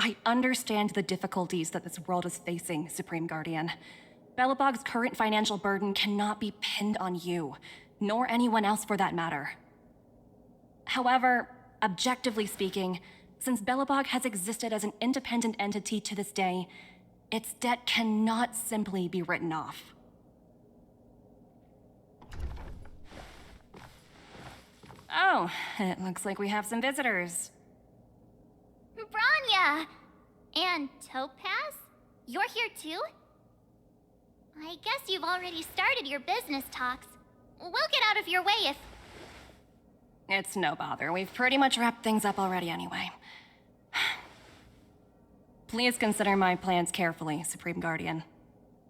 I understand the difficulties that this world is facing, Supreme Guardian. Belobog's current financial burden cannot be pinned on you, nor anyone else for that matter. However, objectively speaking, since Belobog has existed as an independent entity to this day, its debt cannot simply be written off. Oh, it looks like we have some visitors. Branya! And Topaz? You're here too? I guess you've already started your business talks. We'll get out of your way if... It's no bother. We've pretty much wrapped things up already anyway. Please consider my plans carefully, Supreme Guardian.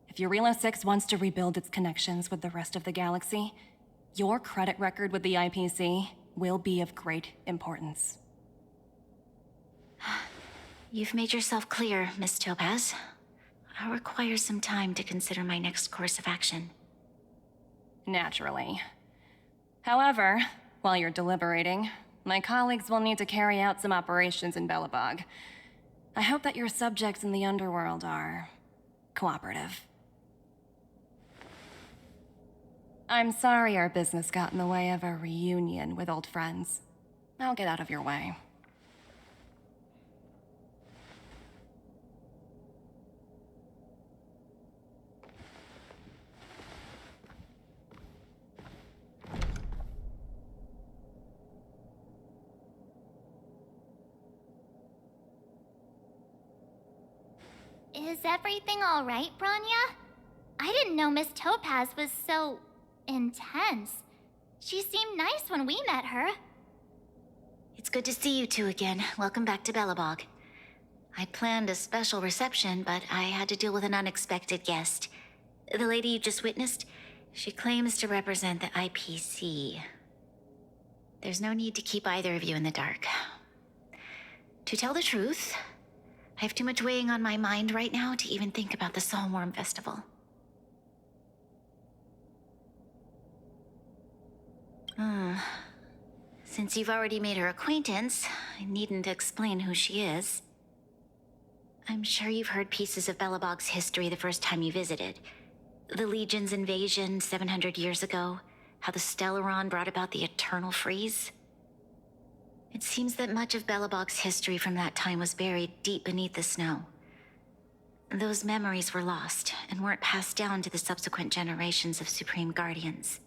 If Eurilo 6 wants to rebuild its connections with the rest of the galaxy, your credit record with the IPC will be of great importance. You've made yourself clear, Miss Topaz. I'll require some time to consider my next course of action. Naturally. However, while you're deliberating, my colleagues will need to carry out some operations in Belobog. I hope that your subjects in the underworld are cooperative. I'm sorry our business got in the way of a reunion with old friends. I'll get out of your way. Is everything all right, Branya? I didn't know Miss Topaz was so... intense. She seemed nice when we met her. It's good to see you two again. Welcome back to Belobog. I planned a special reception, but I had to deal with an unexpected guest. The lady you just witnessed, she claims to represent the IPC. There's no need to keep either of you in the dark. To tell the truth, I have too much weighing on my mind right now to even think about the Soulworm Festival. Since you've already made her acquaintance, I needn't explain who she is. I'm sure you've heard pieces of Belobog's history the first time you visited. The Legion's invasion 700 years ago, how the Stellaron brought about the Eternal Freeze. It seems that much of Belobog's history from that time was buried deep beneath the snow. Those memories were lost and weren't passed down to the subsequent generations of Supreme Guardians.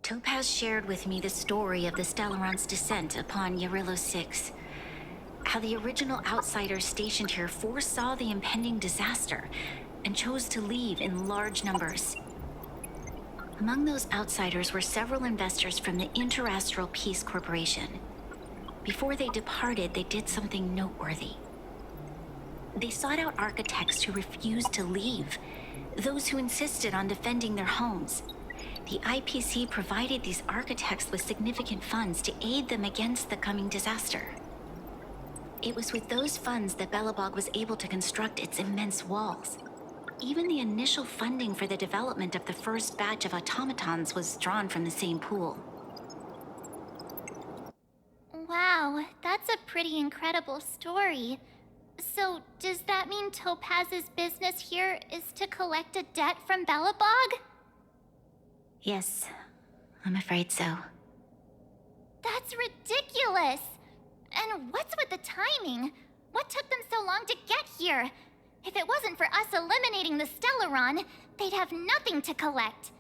Topaz shared with me the story of the Stellaron's descent upon Eurilo 6. How the original outsiders stationed here foresaw the impending disaster and chose to leave in large numbers. Among those outsiders were several investors from the Interastral Peace Corporation. Before they departed, they did something noteworthy. They sought out architects who refused to leave, those who insisted on defending their homes. The IPC provided these architects with significant funds to aid them against the coming disaster. It was with those funds that Belobog was able to construct its immense walls. Even the initial funding for the development of the first batch of automatons was drawn from the same pool. Wow, that's a pretty incredible story. So, does that mean Topaz's business here is to collect a debt from Belobog? Yes, I'm afraid so. That's ridiculous! And what's with the timing? What took them so long to get here? If it wasn't for us eliminating the Stellaron, they'd have nothing to collect.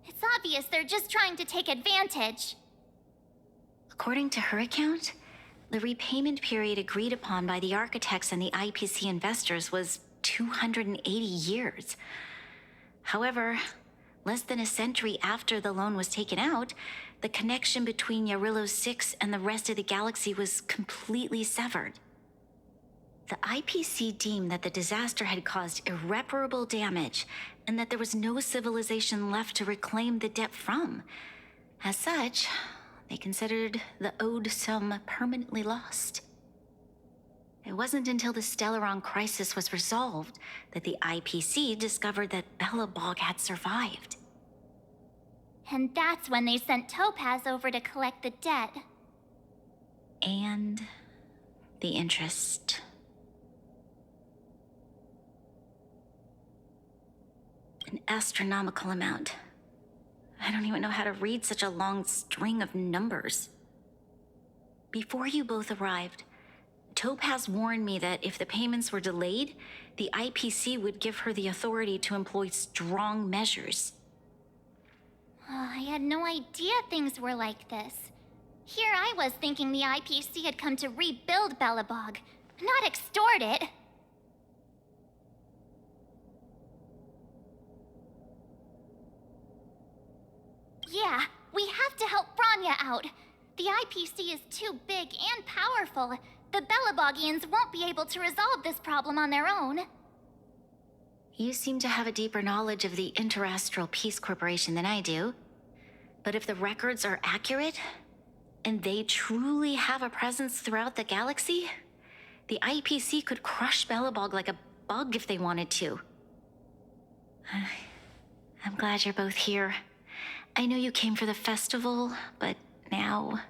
It's obvious they're just trying to take advantage. According to her account, the repayment period agreed upon by the architects and the IPC investors was 280 years. However, less than a century after the loan was taken out, the connection between Eurilo 6 and the rest of the galaxy was completely severed. The IPC deemed that the disaster had caused irreparable damage and that there was no civilization left to reclaim the debt from. As such, they considered the owed sum permanently lost. It wasn't until the Stellaron crisis was resolved that the IPC discovered that Belobog had survived. And that's when they sent Topaz over to collect the debt. And the interest. An astronomical amount. I don't even know how to read such a long string of numbers. Before you both arrived, Topaz warned me that if the payments were delayed, the IPC would give her the authority to employ strong measures. Oh, I had no idea things were like this. Here I was thinking the IPC had come to rebuild Belobog, not extort it. Yeah, we have to help Branya out. The IPC is too big and powerful. The Belobogians won't be able to resolve this problem on their own. You seem to have a deeper knowledge of the Interastral Peace Corporation than I do. But if the records are accurate, and they truly have a presence throughout the galaxy, the IPC could crush Belobog like a bug if they wanted to. I'm glad you're both here. I know you came for the festival, but now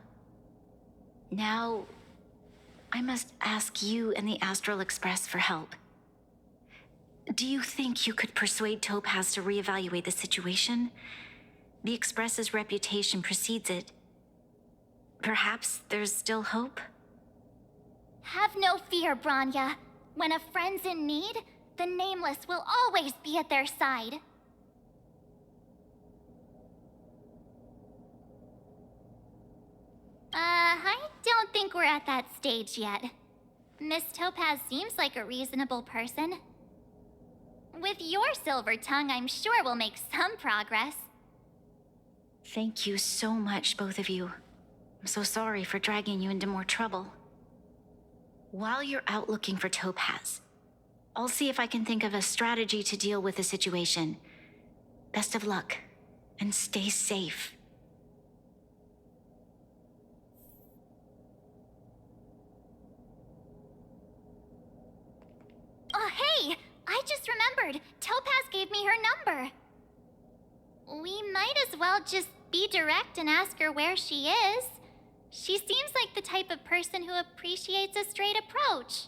I must ask you and the Astral Express for help. Do you think you could persuade Topaz to reevaluate the situation? The Express's reputation precedes it. Perhaps there's still hope? Have no fear, Branya. When a friend's in need, the Nameless will always be at their side. I don't think we're at that stage yet. Miss Topaz seems like a reasonable person. With your silver tongue, I'm sure we'll make some progress. Thank you so much, both of you. I'm so sorry for dragging you into more trouble. While you're out looking for Topaz, I'll see if I can think of a strategy to deal with the situation. Best of luck, and stay safe. Oh, hey! I just remembered. Topaz gave me her number. We might as well just be direct and ask her where she is. She seems like the type of person who appreciates a straight approach.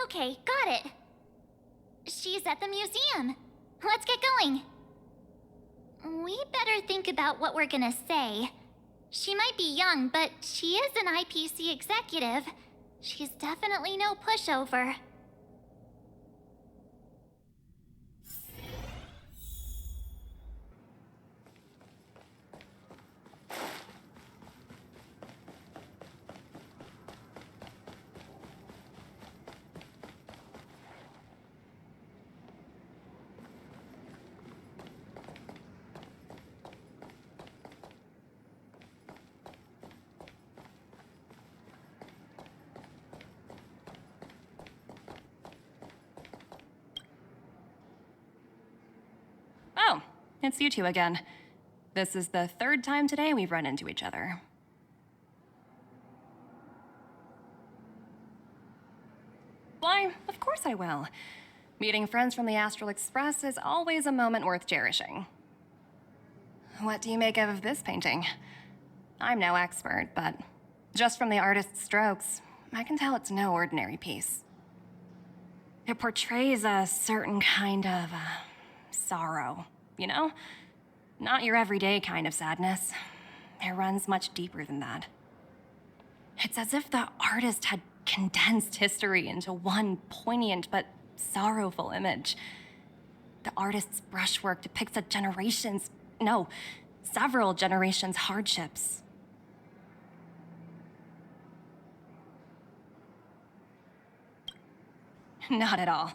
Okay, got it. She's at the museum. Let's get going. We better think about what we're gonna say. She might be young, but she is an IPC executive. She's definitely no pushover. Oh, it's you two again. This is the third time today we've run into each other. Why, of course I will. Meeting friends from the Astral Express is always a moment worth cherishing. What do you make of this painting? I'm no expert, but just from the artist's strokes, I can tell it's no ordinary piece. It portrays a certain kind of sorrow, you know? Not your everyday kind of sadness. It runs much deeper than that. It's as if the artist had condensed history into one poignant but sorrowful image. The artist's brushwork depicts several generations' hardships. Not at all.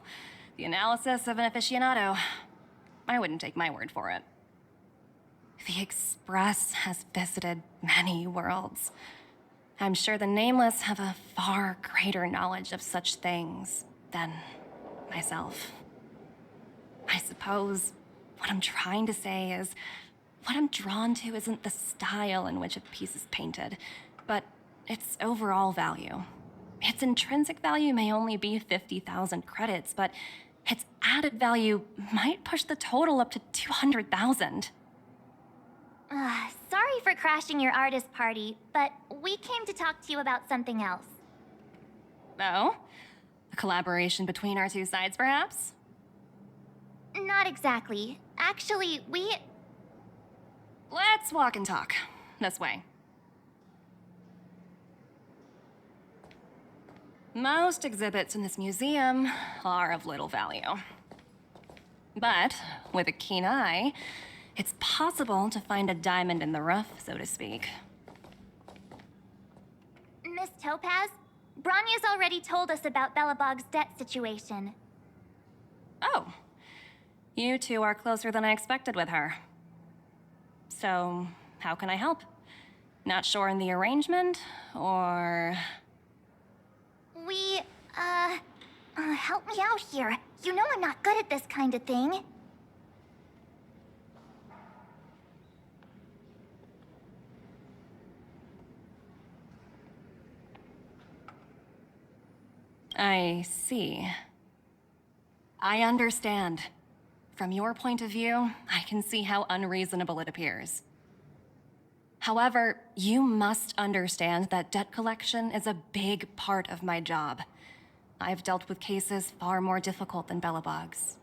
The analysis of an aficionado. I wouldn't take my word for it. The Express has visited many worlds. I'm sure the Nameless have a far greater knowledge of such things than myself. I suppose what I'm trying to say is, what I'm drawn to isn't the style in which a piece is painted, but its overall value. Its intrinsic value may only be 50,000 credits, but its added value might push the total up to 200,000. Sorry for crashing your artist party, but we came to talk to you about something else. Oh? A collaboration between our two sides, perhaps? Not exactly. Actually, Let's walk and talk. This way. Most exhibits in this museum are of little value. But with a keen eye, it's possible to find a diamond in the rough, so to speak. Miss Topaz, Bronya's already told us about Belobog's debt situation. Oh. You two are closer than I expected with her. So, how can I help? Not sure in the arrangement, or... Help me out here. You know I'm not good at this kind of thing. I see. I understand. From your point of view, I can see how unreasonable it appears. However, you must understand that debt collection is a big part of my job. I've dealt with cases far more difficult than Belobog's.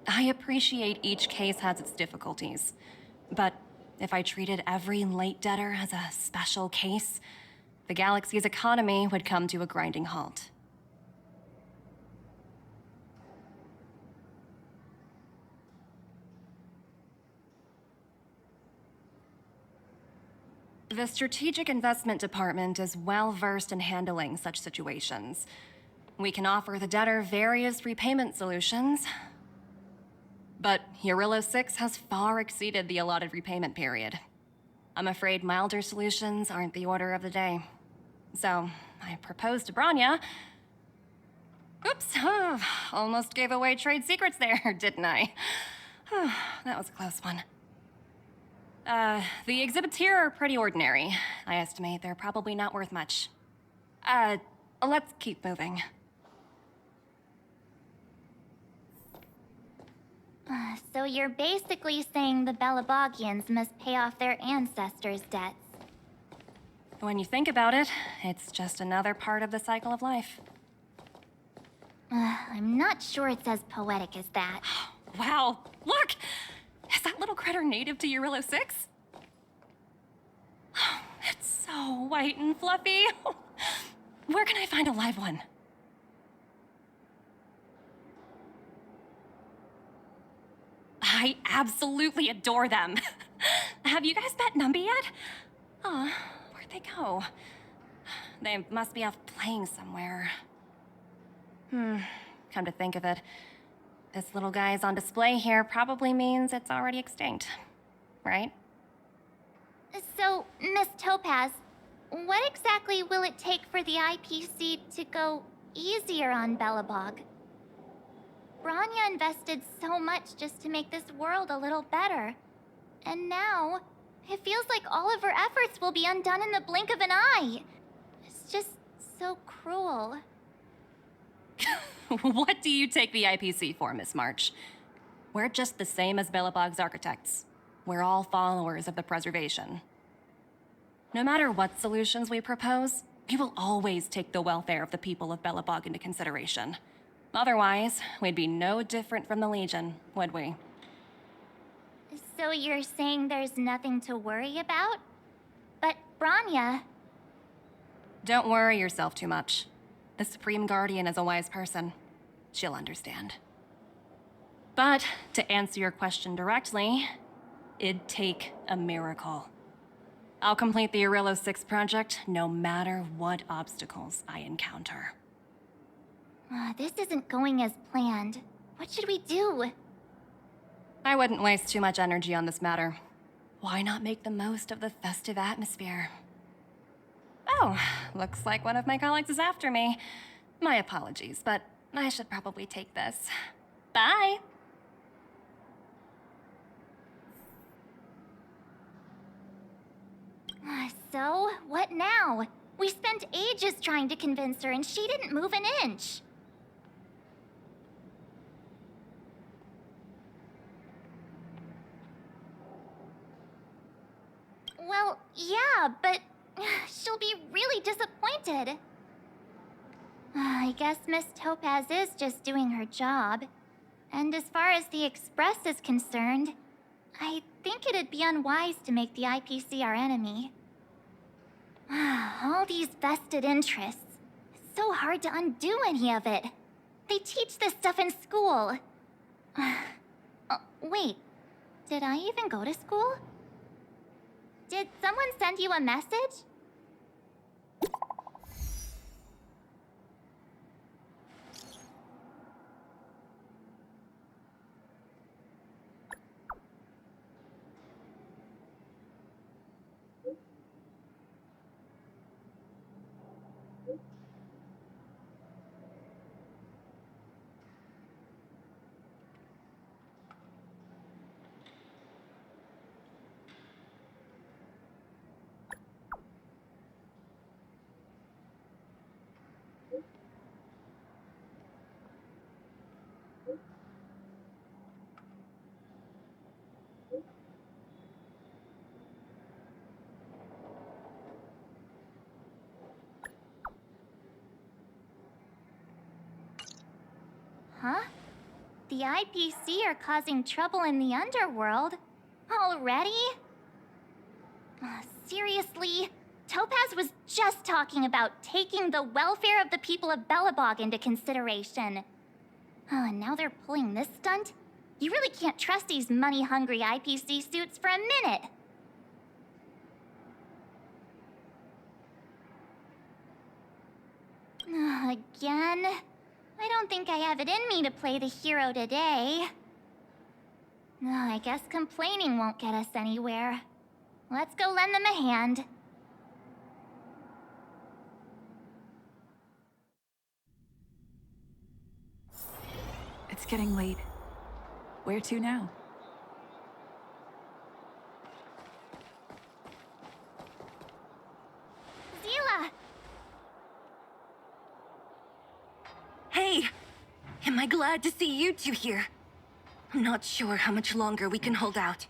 I appreciate each case has its difficulties, but if I treated every late debtor as a special case, the galaxy's economy would come to a grinding halt. The Strategic Investment Department is well versed in handling such situations. We can offer the debtor various repayment solutions, but Eurillo 6 has far exceeded the allotted repayment period. I'm afraid milder solutions aren't the order of the day. So, I proposed to Bronya. Oops, almost gave away trade secrets there, didn't I? That was a close one. The exhibits here are pretty ordinary. I estimate they're probably not worth much. Let's keep moving. So you're basically saying the Belobogians must pay off their ancestors' debts. When you think about it, it's just another part of the cycle of life. I'm not sure it's as poetic as that. Wow, look! Is that little critter native to Eurillo 6? It's so white and fluffy. Where can I find a live one? I absolutely adore them. Have you guys met Numby yet? Oh, where'd they go? They must be off playing somewhere. Come to think of it, this little guy's on display here probably means it's already extinct, right? So, Miss Topaz, what exactly will it take for the IPC to go easier on Belobog? Bronya invested so much just to make this world a little better. And now, it feels like all of her efforts will be undone in the blink of an eye. It's just so cruel. What do you take the IPC for, Miss March? We're just the same as Belobog's architects. We're all followers of the preservation. No matter what solutions we propose, we will always take the welfare of the people of Belobog into consideration. Otherwise, we'd be no different from the Legion, would we? So you're saying there's nothing to worry about? But Bronya... Don't worry yourself too much. The Supreme Guardian is a wise person. She'll understand. But, to answer your question directly, it'd take a miracle. I'll complete the Eurillo 6 project no matter what obstacles I encounter. This isn't going as planned. What should we do? I wouldn't waste too much energy on this matter. Why not make the most of the festive atmosphere? Oh, looks like one of my colleagues is after me. My apologies, but I should probably take this. Bye! So, what now? We spent ages trying to convince her and she didn't move an inch. Well, yeah, but she'll be really disappointed. I guess Miss Topaz is just doing her job. And as far as the Express is concerned, I think it'd be unwise to make the IPC our enemy. All these vested interests. It's so hard to undo any of it. They teach this stuff in school. Wait, did I even go to school? Did someone send you a message? Huh? The IPC are causing trouble in the underworld? Already? Seriously? Topaz was just talking about taking the welfare of the people of Belobog into consideration. And now they're pulling this stunt? You really can't trust these money-hungry IPC suits for a minute. Again? I don't think I have it in me to play the hero today. I guess complaining won't get us anywhere. Let's go lend them a hand. It's getting late. Where to now? Zila! Hey! Am I glad to see you two here? I'm not sure how much longer we can hold out.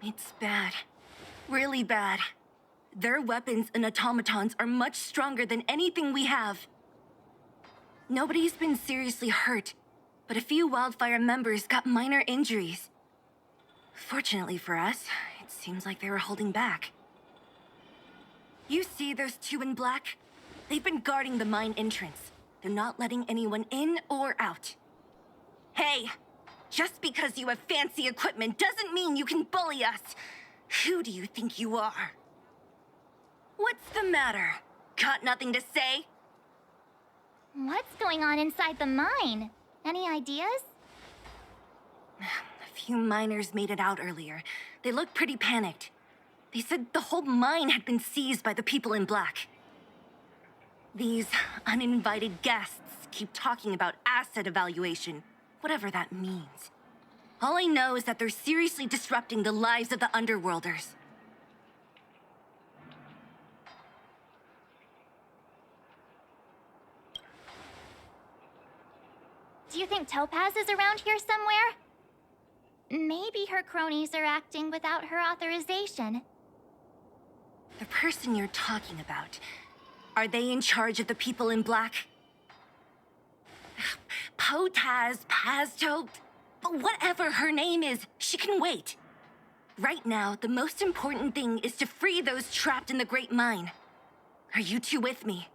It's bad. Really bad. Their weapons and automatons are much stronger than anything we have. Nobody's been seriously hurt, but a few Wildfire members got minor injuries. Fortunately for us, it seems like they were holding back. You see those two in black? They've been guarding the mine entrance. They're not letting anyone in or out. Hey! Just because you have fancy equipment doesn't mean you can bully us! Who do you think you are? What's the matter? Got nothing to say? What's going on inside the mine? Any ideas? A few miners made it out earlier. They looked pretty panicked. They said the whole mine had been seized by the people in black. These uninvited guests keep talking about asset evaluation, whatever that means. All I know is that they're seriously disrupting the lives of the Underworlders. Do you think Topaz is around here somewhere? Maybe her cronies are acting without her authorization. The person you're talking about, are they in charge of the people in black? Potaz, Pazto, but whatever her name is, she can wait. Right now, the most important thing is to free those trapped in the Great Mine. Are you two with me?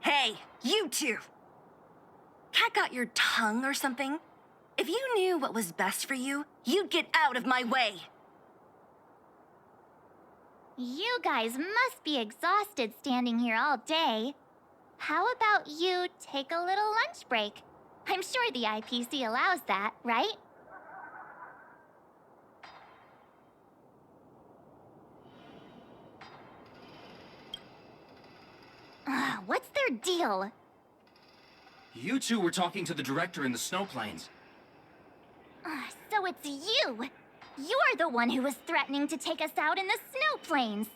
Hey, You two! Cat got your tongue or something? If you knew what was best for you, you'd get out of my way! You guys must be exhausted standing here all day. How about you take a little lunch break? I'm sure the IPC allows that, right? What's their deal? You two were talking to the director in the snowplains. So it's you! You're the one who was threatening to take us out in the snowplains!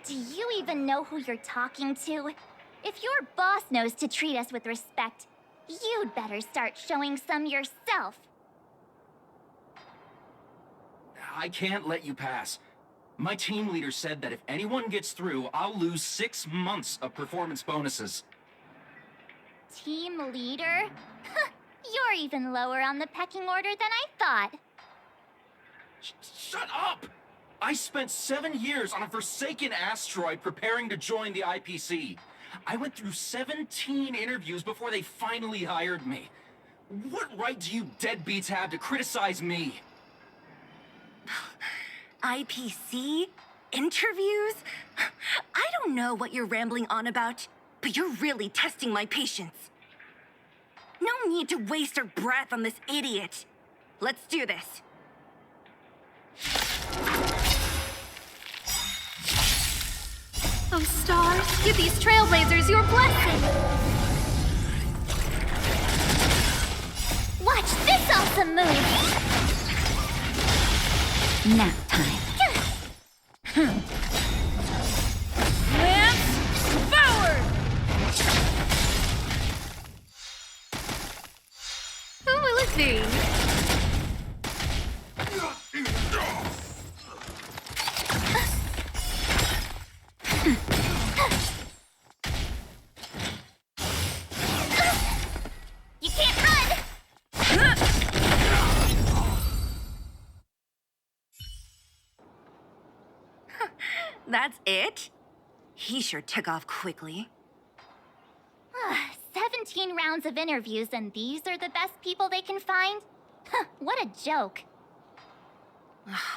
Do you even know who you're talking to? If your boss knows to treat us with respect, you'd better start showing some yourself. I can't let you pass. My team leader said that if anyone gets through, I'll lose 6 months of performance bonuses. Team leader? You're even lower on the pecking order than I thought. Shut up! I spent 7 years on a forsaken asteroid preparing to join the IPC. I went through 17 interviews before they finally hired me. What right do you deadbeats have to criticize me? IPC? Interviews? I don't know what you're rambling on about, but you're really testing my patience. No need to waste our breath on this idiot. Let's do this. Oh, stars, give these trailblazers your blessing! Watch this awesome move! Nap time. Lance forward! Who will it be? You can't run! That's it? He sure took off quickly. 17 rounds of interviews and these are the best people they can find? What a joke.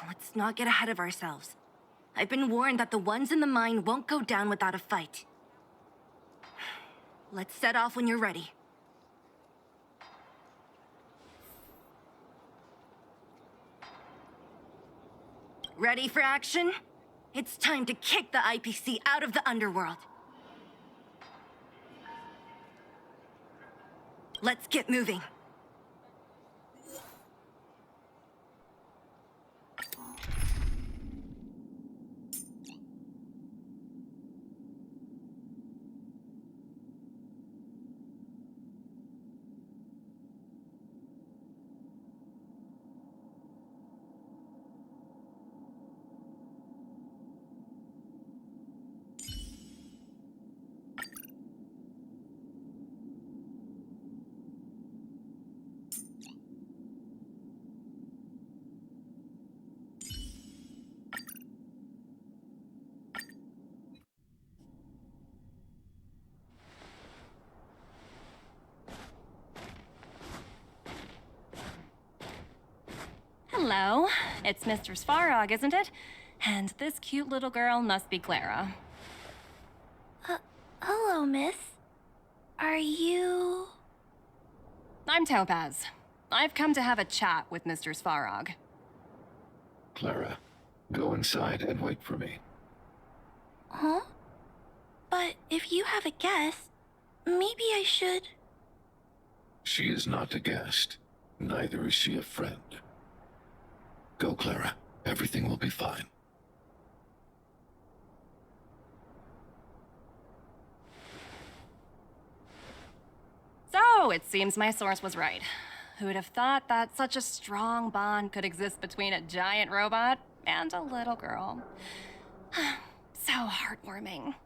Let's not get ahead of ourselves. I've been warned that the ones in the mine won't go down without a fight. Let's set off when you're ready. Ready for action? It's time to kick the IPC out of the underworld. Let's get moving. Hello, it's Mr. Svarog, isn't it? And this cute little girl must be Clara. Hello, miss. Are you... I'm Topaz. I've come to have a chat with Mr. Svarog. Clara, go inside and wait for me. Huh? But if you have a guest, maybe I should... She is not a guest. Neither is she a friend. Go, Clara. Everything will be fine. So, it seems my source was right. Who would have thought that such a strong bond could exist between a giant robot and a little girl? So heartwarming.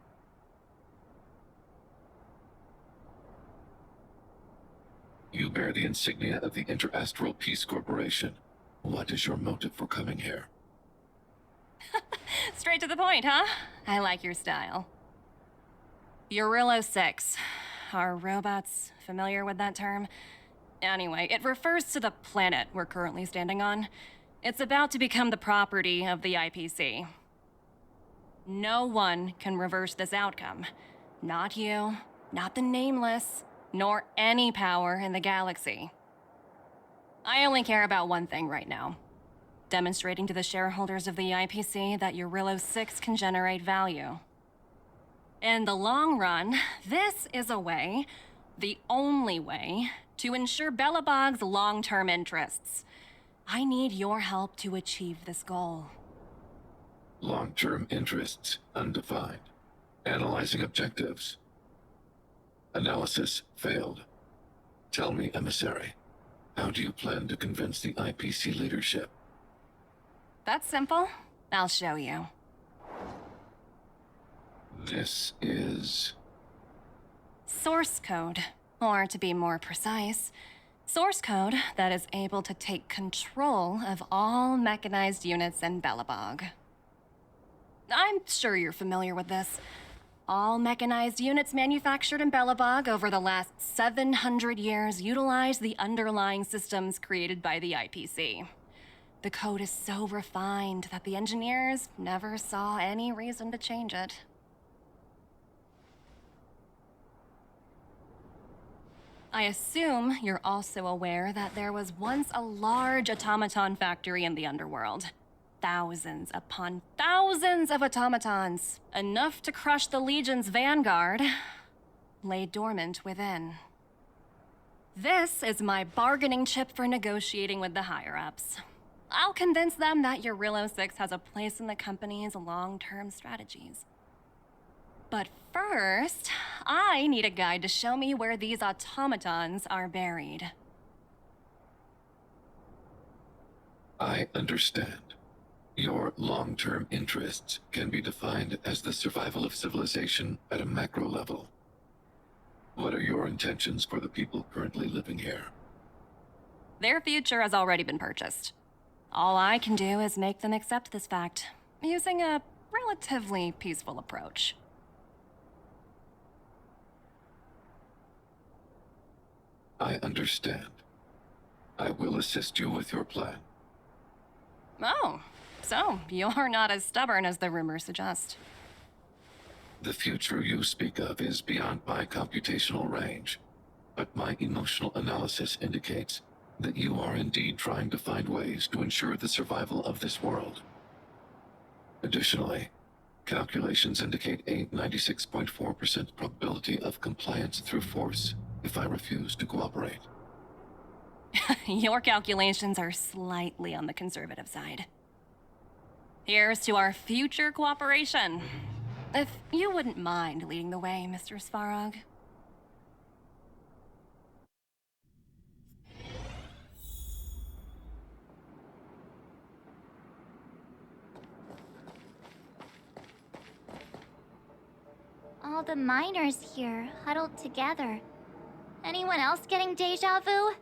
You bear the insignia of the Interastral Peace Corporation. What is your motive for coming here? Straight to the point, huh? I like your style. Eurillo 6. Are robots familiar with that term? Anyway, it refers to the planet we're currently standing on. It's about to become the property of the IPC. No one can reverse this outcome. Not you, not the Nameless, nor any power in the galaxy. I only care about one thing right now. Demonstrating to the shareholders of the IPC that Eurillo 6 can generate value. In the long run, this is a way, the only way, to ensure Belobog's long-term interests. I need your help to achieve this goal. Long-term interests undefined. Analyzing objectives. Analysis failed. Tell me, Emissary, how do you plan to convince the IPC leadership? That's simple. I'll show you. This is... Source code. Or to be more precise, source code that is able to take control of all mechanized units in Belobog. I'm sure you're familiar with this. All mechanized units manufactured in Belobog over the last 700 years utilize the underlying systems created by the IPC. The code is so refined that the engineers never saw any reason to change it. I assume you're also aware that there was once a large automaton factory in the underworld. Thousands upon thousands of automatons, enough to crush the Legion's vanguard, lay dormant within. This is my bargaining chip for negotiating with the higher-ups. I'll convince them that Eurillo 6 has a place in the company's long-term strategies. But first, I need a guide to show me where these automatons are buried. I understand. Your long-term interests can be defined as the survival of civilization at a macro level. What are your intentions for the people currently living here? Their future has already been purchased. All I can do is make them accept this fact, using a relatively peaceful approach. I understand. I will assist you with your plan. Oh, so you're not as stubborn as the rumors suggest. The future you speak of is beyond my computational range, but my emotional analysis indicates that you are indeed trying to find ways to ensure the survival of this world. Additionally, calculations indicate a 96.4% probability of compliance through force if I refuse to cooperate. Your calculations are slightly on the conservative side. Here's to our future cooperation. If you wouldn't mind leading the way, Mr. Svarog. All the miners here, huddled together. Anyone else getting deja vu?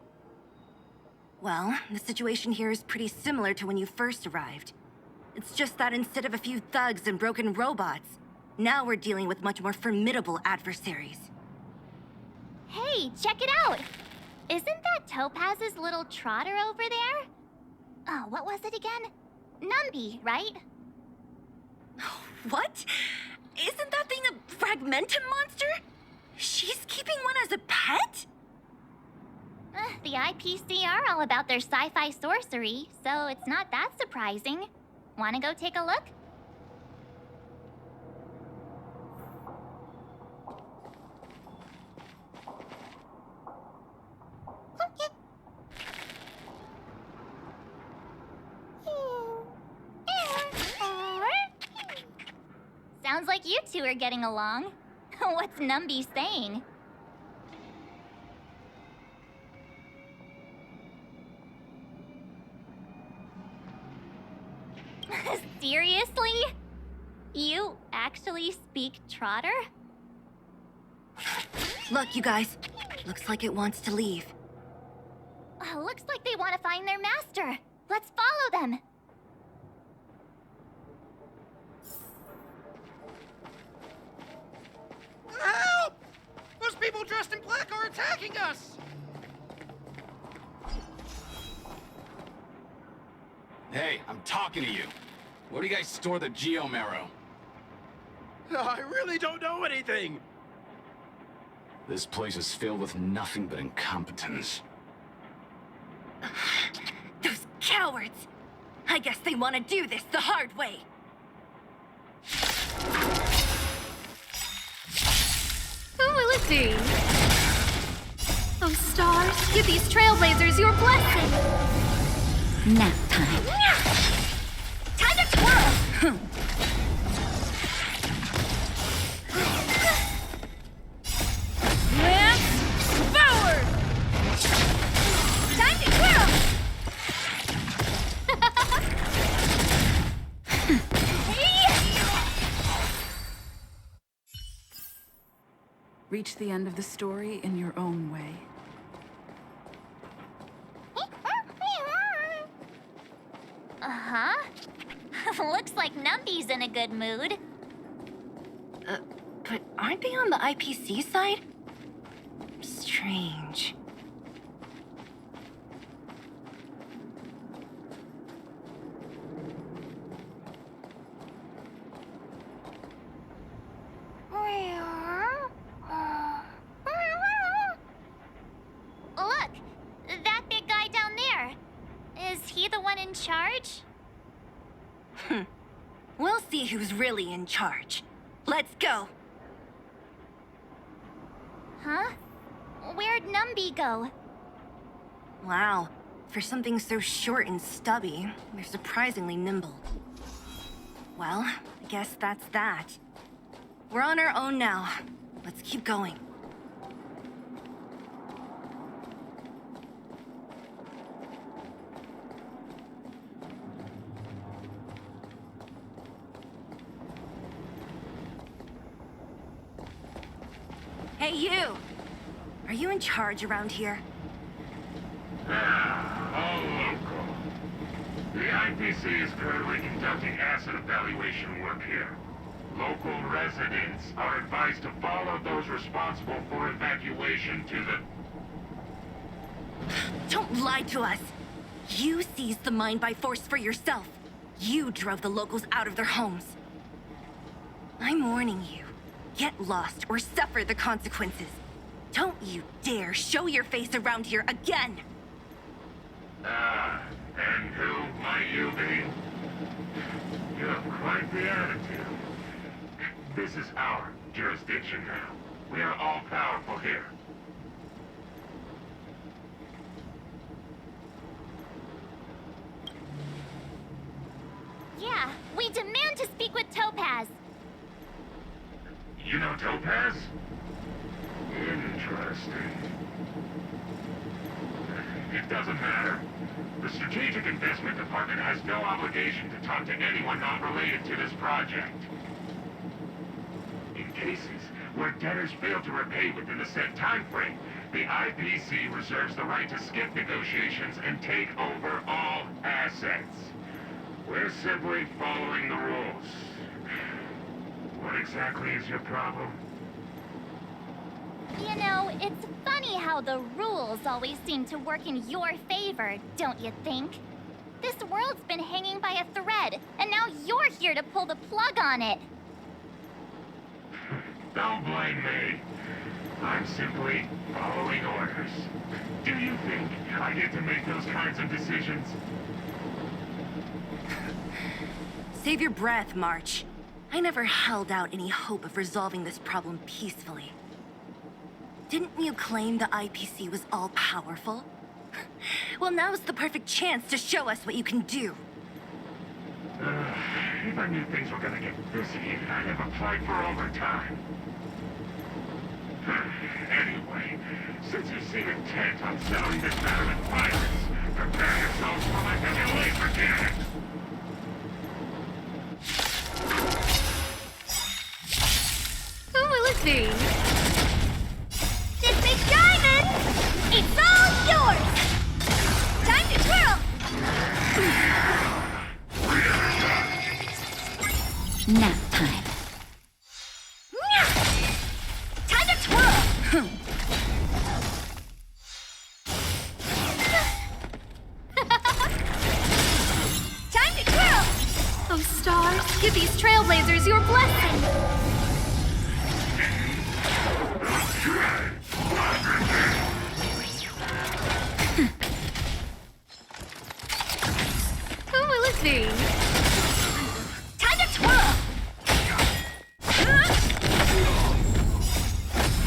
Well, the situation here is pretty similar to when you first arrived. It's just that instead of a few thugs and broken robots, now we're dealing with much more formidable adversaries. Hey, check it out! Isn't that Topaz's little trotter over there? Oh, what was it again? Numby, right? What? Isn't that thing a fragmentum monster? She's keeping one as a pet? The IPC are all about their sci-fi sorcery, so it's not that surprising. Wanna go take a look? Sounds like you two are getting along. What's Numby saying? Seriously? You actually speak Trotter? Look, you guys. Looks like it wants to leave. Looks like they want to find their master. Let's follow them. Help! Those people dressed in black are attacking us! Hey, I'm talking to you. Where do you guys store the Geomarrow? I really don't know anything! This place is filled with nothing but incompetence. Those cowards! I guess they want to do this the hard way. Who will it be? Oh, stars, give these trailblazers your blessing! Nap time. Time to twirl! Forward! Time to twirl! Reach the end of the story in your own way. Uh-huh. Looks like Numby's in a good mood. But aren't they on the IPC side? Strange. Look, that big guy down there. Is he the one in charge? We'll see who's really in charge. Let's go. Huh? Where'd Numby go? Wow. For something so short and stubby, they're surprisingly nimble. Well, I guess that's that. We're on our own now. Let's keep going. Hey, you! Are you in charge around here? All local. The IPC is currently conducting asset evaluation work here. Local residents are advised to follow those responsible for evacuation to the... Don't lie to us! You seized the mine by force for yourself. You drove the locals out of their homes. I'm warning you. Get lost or suffer the consequences. Don't you dare show your face around here again! And who might you be? You have quite the attitude. This is our jurisdiction now. We are all powerful here. Yeah, we demand to speak with Topaz. You know Topaz? Interesting. It doesn't matter. The Strategic Investment Department has no obligation to talk to anyone not related to this project. In cases where debtors fail to repay within the set time frame, the IPC reserves the right to skip negotiations and take over all assets. We're simply following the rules. What exactly is your problem? You know, it's funny how the rules always seem to work in your favor, don't you think? This world's been hanging by a thread, and now you're here to pull the plug on it. Don't blame me. I'm simply following orders. Do you think I get to make those kinds of decisions? Save your breath, March. I never held out any hope of resolving this problem peacefully. Didn't you claim the IPC was all-powerful? Well, now's the perfect chance to show us what you can do. If I knew things were gonna get this heated, I'd have applied for overtime. Anyway, since you seem intent on settling this matter with violence, prepare yourselves for my heavy laser cannon. Who will it be? This big diamond! It's all yours! Time to twirl! Nap time. trailblazers your blessing! Who will it be? Time to twirl!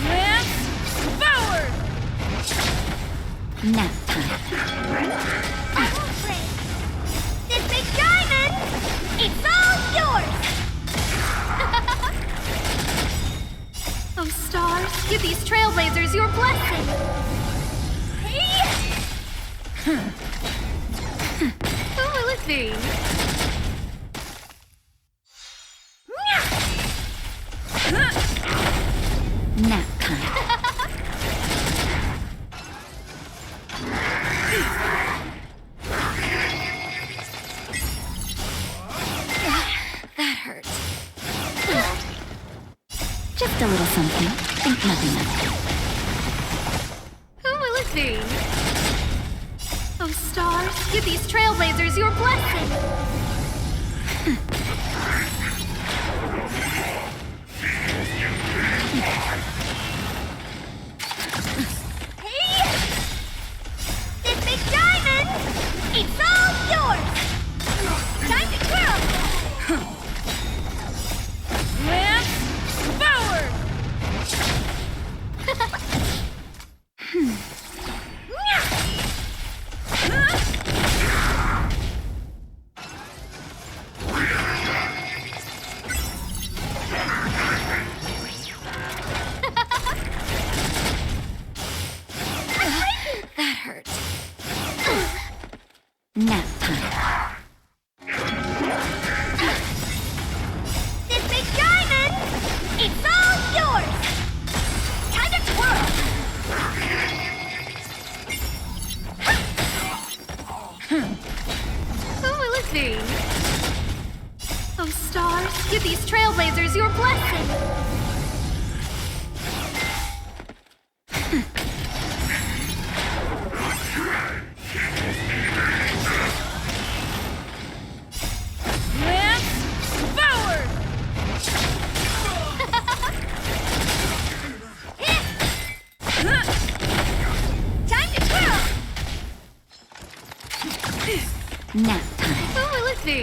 Lance forward! Nap time. I won't break. This big diamond, it's all yours! Oh, stars, give these trailblazers your blessing! Who will it be? Nap time. That hurt. Just a little something. Think nothing of it. Who will it be? Oh, stars, give these trailblazers your blessing! This big diamond, it's all yours! Time to twirl! Lance forward! That hurt. Nap time. This big diamond, it's all yours! Time to twirl! Who will it be? Oh, stars, give these trailblazers your blessing! Lance forward! Time to twirl! Nap time. Who will it be?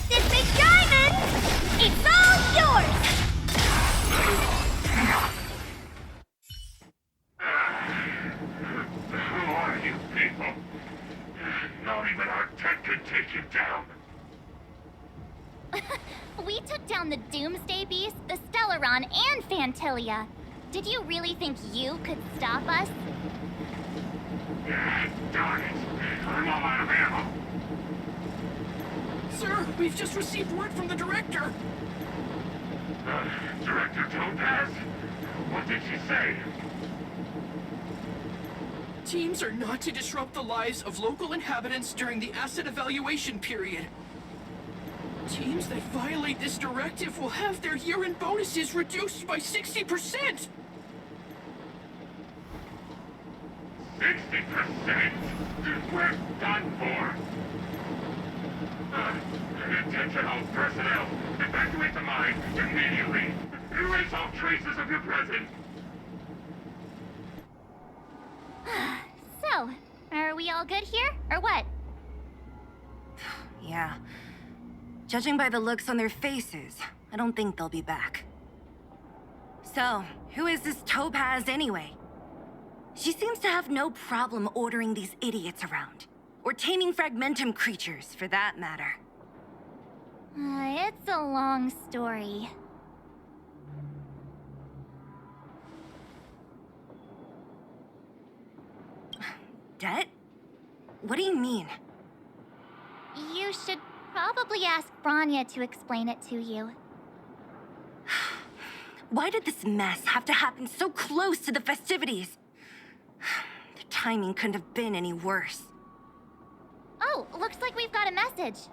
This big diamond, it's all yours! Who are you people? Not even our tech could take you down. We took down the Doomsday Beast, the Stellaron, and Fantilia. Did you really think you could stop us? Darn it. I'm all out of ammo. Sir, we've just received word from the director. Director Topaz? What did she say? Teams are not to disrupt the lives of local inhabitants during the asset evaluation period. Teams that violate this directive will have their year-end bonuses reduced by 60%! 60%? We're done for. Attention all personnel. Evacuate the mine immediately. Erase all traces of your presence. So, are we all good here, or what? Yeah. Judging by the looks on their faces, I don't think they'll be back. So, who is this Topaz anyway? She seems to have no problem ordering these idiots around. Or taming fragmentum creatures, for that matter. It's a long story. Det? What do you mean? You should probably ask Branya to explain it to you. Why did this mess have to happen so close to the festivities? The timing couldn't have been any worse. Oh, looks like we've got a message.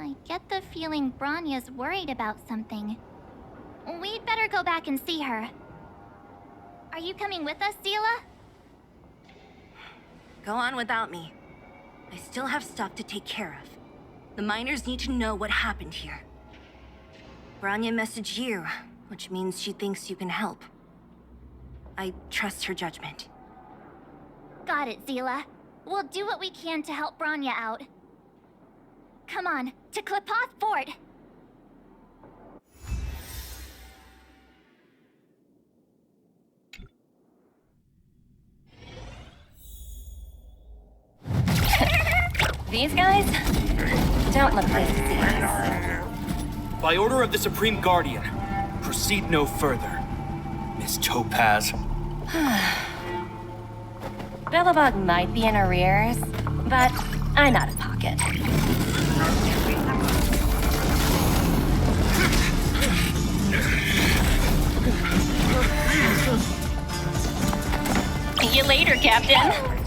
I get the feeling Bronya's worried about something. We'd better go back and see her. Are you coming with us, Zila? Go on without me. I still have stuff to take care of. The miners need to know what happened here. Bronya messaged you, which means she thinks you can help. I trust her judgment. Got it, Zila. We'll do what we can to help Bronya out. Come on, to Klipoth Fort! These guys don't look pleased to see us. By order of the Supreme Guardian, proceed no further, Miss Topaz. Belobog might be in arrears, but I'm out of pocket. See you later, Captain.